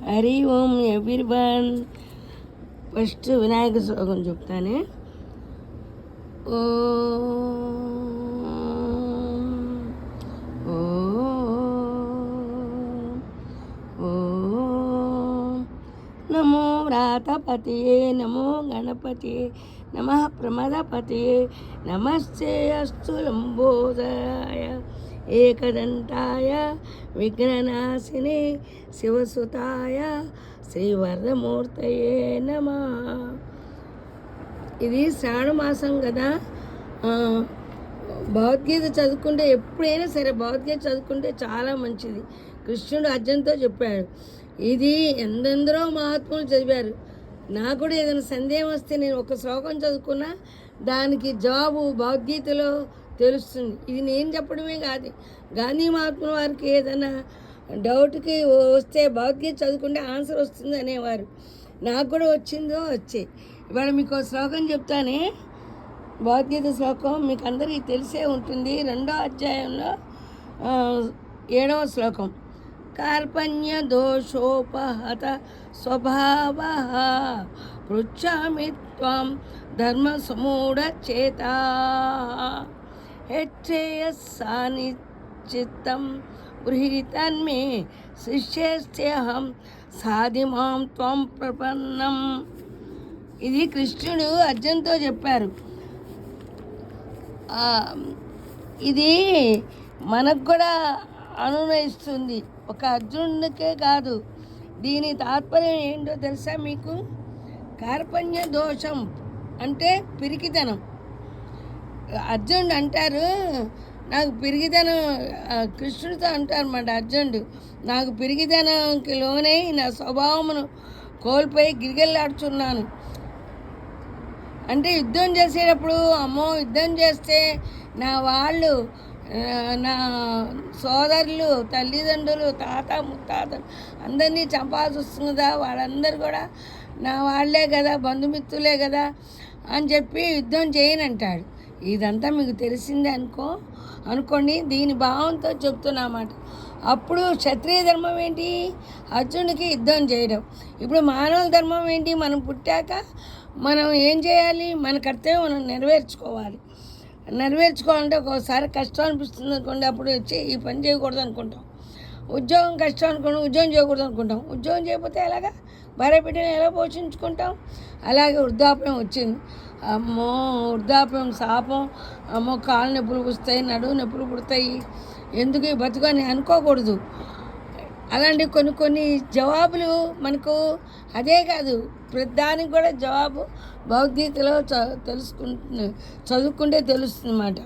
హరి ఓం everyone. First Vinayaka శ్లోకం చెప్తానే. నమో వ్రాతపతియే నమో గణపతియే నమః ప్రమదపతియే నమస్తే అస్తు లంబోదరాయ ఏకదంతాయ విఘ్ననాశినే శివసుతాయ శ్రీవరదమూర్తయే నమః. ఇది శ్రావణ మాసం కదా. భగవద్గీత చదువుకుంటే ఎప్పుడైనా సరే భగవద్గీత చదువుకుంటే చాలా మంచిది. కృష్ణుడు అర్జునుడితో చెప్పాడు. ఇది ఎందెందరో మహాత్ములు చదివారు. నాకు కూడా ఏదైనా సందేహం వస్తే నేను ఒక శ్లోకం చదువుకున్నా దానికి జవాబు భగవద్గీతలో తెలుస్తుంది. ఇది నేను చెప్పడమే కాదు, గాంధీ మహాత్ముల వారికి ఏదైనా డౌట్కి వస్తే భగవద్గీత చదువుకుంటే ఆన్సర్ వస్తుంది అనేవారు. నాకు కూడా వచ్చిందో వచ్చే. ఇవాళ మీకు శ్లోకం చెప్తానే. భగవద్గీత శ్లోకం మీకు అందరికీ తెలిసే ఉంటుంది. 2వ అధ్యాయంలో 7వ శ్లోకం. కార్పణ్య దోషోపహత స్వభావ పృచ్ఛామి త్వాం ధర్మ సమూఢచేతా హేచ్ఛేయస్సానిచిత్తం గృహీతన్మే శిష్యేస్త్యహం సాధిమాం త్వం ప్రపన్నం. ఇది కృష్ణుడు అర్జునుడితో చెప్పారు. ఇది మనకు కూడా అనునయిస్తుంది, ఒక అర్జునుడికే కాదు. దీని తాత్పర్యం ఏంటో తెలుసా మీకు? కార్పణ్య దోషం అంటే పిరికితనం. అర్జునుడు అంటారు, నాకు పిరికితనం, కృష్ణుడితో అంటారన్నమాట అర్జునుడు, నాకు పిరికితనంకి లోనై నా స్వభావమును కోల్పోయి గిరిగెల్లాడుచున్నాను. అంటే యుద్ధం చేసేటప్పుడు అమ్మో యుద్ధం చేస్తే నా వాళ్ళు, నా సోదరులు, తల్లిదండ్రులు, తాత ముత్తాతలు అందరినీ చంపాల్సి వస్తుందా, వాళ్ళందరూ కూడా నా వాళ్ళే కదా, బంధుమిత్రులే కదా అని చెప్పి యుద్ధం చేయనంటాడు. ఇదంతా మీకు తెలిసిందే అనుకోండి. దీని భావంతో చెప్తున్నమాట. అప్పుడు క్షత్రియ ధర్మం ఏంటి? అర్జునుడికి యుద్ధం చేయడం. ఇప్పుడు మానవ ధర్మం ఏంటి? మనం పుట్టాక మనం ఏం చేయాలి? మన కర్తవ్యం మనం నెరవేర్చుకోవాలంటే ఒక్కోసారి కష్టం అనిపిస్తుంది అనుకోండి, అప్పుడు వచ్చి ఈ పని చేయకూడదు అనుకుంటాం. ఉద్యోగం కష్టం అనుకోండి, ఉద్యోగం చేయకూడదు అనుకుంటాం. ఉద్యోగం చేయకపోతే ఎలాగా? భార్య బిడ్డను ఎలా పోషించుకుంటాం? అలాగే వృద్ధాప్యం వచ్చింది. అమ్మో వృద్ధాప్యం శాపం, అమ్మో కాళ్ళు నొప్పులు పుడతాయి, నడువు నొప్పులు పుడతాయి, ఎందుకు ఈ బతుకని అనుకోకూడదు. అలాంటి కొన్ని జవాబులు మనకు, అదే కాదు ప్రతిదానికి కూడా జవాబు భగవద్గీతలో చదువుకుంటే తెలుస్తుంది అన్నమాట.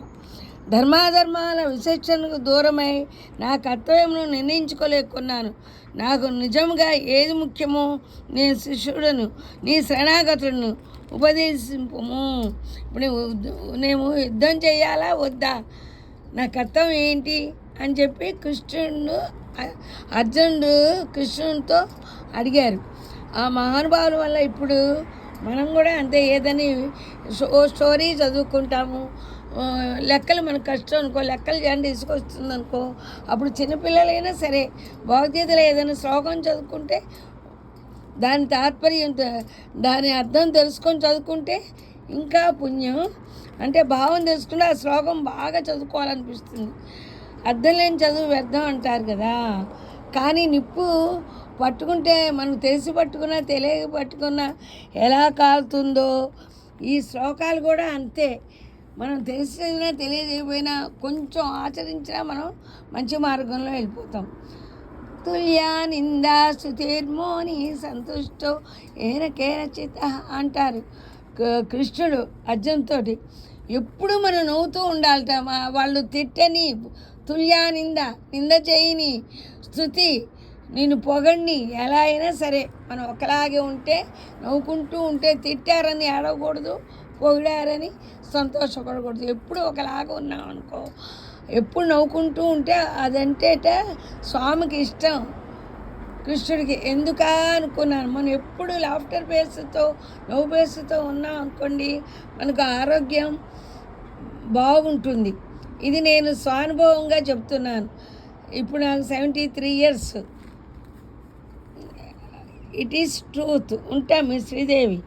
ధర్మాధర్మాల విశేషణకు దూరమై నా కర్తవ్యమును నిర్ణయించుకోలేకున్నాను. నాకు నిజంగా ఏది ముఖ్యమో నేను శిష్యుడను, నీ శరణాగతులను ఉపదేశింపుము. ఇప్పుడు నేను యుద్ధం చేయాలా వద్దా, నా కర్తవ్యం ఏంటి అని చెప్పి అర్జునుడు కృష్ణునితో అడిగారు. ఆ మహానుభావుల వల్ల ఇప్పుడు మనం కూడా అంతే. ఏదని స్టోరీ చదువుకుంటాము, లెక్కలు మనకు కష్టం అనుకో, లెక్కలు చేయండి ఇసుకొస్తుంది అనుకో, అప్పుడు చిన్నపిల్లలైనా సరే భగవద్గీతలో ఏదైనా శ్లోకం చదువుకుంటే దాని తాత్పర్యం, దాని అర్థం తెలుసుకొని చదువుకుంటే ఇంకా పుణ్యం. అంటే భావం తెలుసుకుంటే ఆ శ్లోకం బాగా చదువుకోవాలనిపిస్తుంది. అర్థం లేని చదువు వ్యర్థం అంటారు కదా. కానీ నిప్పు పట్టుకుంటే మనం తెలిసి పట్టుకున్నా తెలియక పట్టుకున్నా ఎలా కాలుతుందో, ఈ శ్లోకాలు కూడా అంతే. మనం తెలిసినా తెలియజేయకపోయినా కొంచెం ఆచరించినా మనం మంచి మార్గంలో వెళ్ళిపోతాం. తుల్యా నిందా సుతీర్మోని సంతుష్టో ఏనకేనచిత అంటారు కృష్ణుడు అర్జునుతోటి. ఎప్పుడు మనం నవ్వుతూ ఉండాలట. వాళ్ళు తిట్టని, తుల్యా నింద చేయని, స్తుతి నేను పొగడిని, ఎలా అయినా సరే మనం ఒకలాగే ఉంటే, నవ్వుకుంటూ ఉంటే, తిట్టారని ఏడవకూడదు, పొగిడారని సంతోషపడకూడదు. ఎప్పుడు ఒకలాగా ఉన్నాం అనుకో, ఎప్పుడు నవ్వుకుంటూ ఉంటే అదంటేట స్వామికి ఇష్టం, కృష్ణుడికి. ఎందుకా అనుకున్నాను. మనం ఎప్పుడు లాఫ్టర్ ఫేస్తో, నవ్వు ఫేస్తో ఉన్నాం అనుకోండి, మనకు ఆరోగ్యం బాగుంటుంది. ఇది నేను స్వానుభవంగా చెప్తున్నాను. ఇప్పుడు నాకు 73 years. It is truth. ఉంటా మీ శ్రీదేవి.